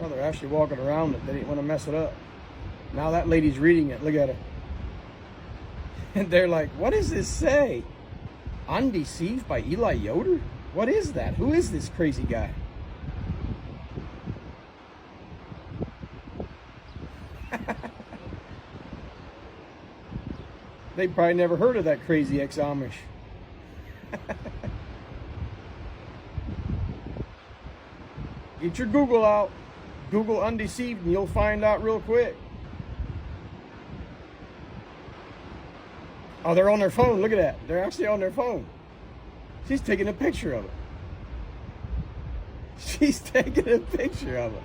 Oh, they're actually walking around it. They didn't want to mess it up. Now that lady's reading it. Look at her. And they're like, what does this say? Undeceived by Eli Yoder? What is that? Who is this crazy guy? They probably never heard of that crazy ex-Amish. Get your Google out. Google undeceived and you'll find out real quick. Oh, they're on their phone. Look at that. They're actually on their phone. She's taking a picture of it. She's taking a picture of it.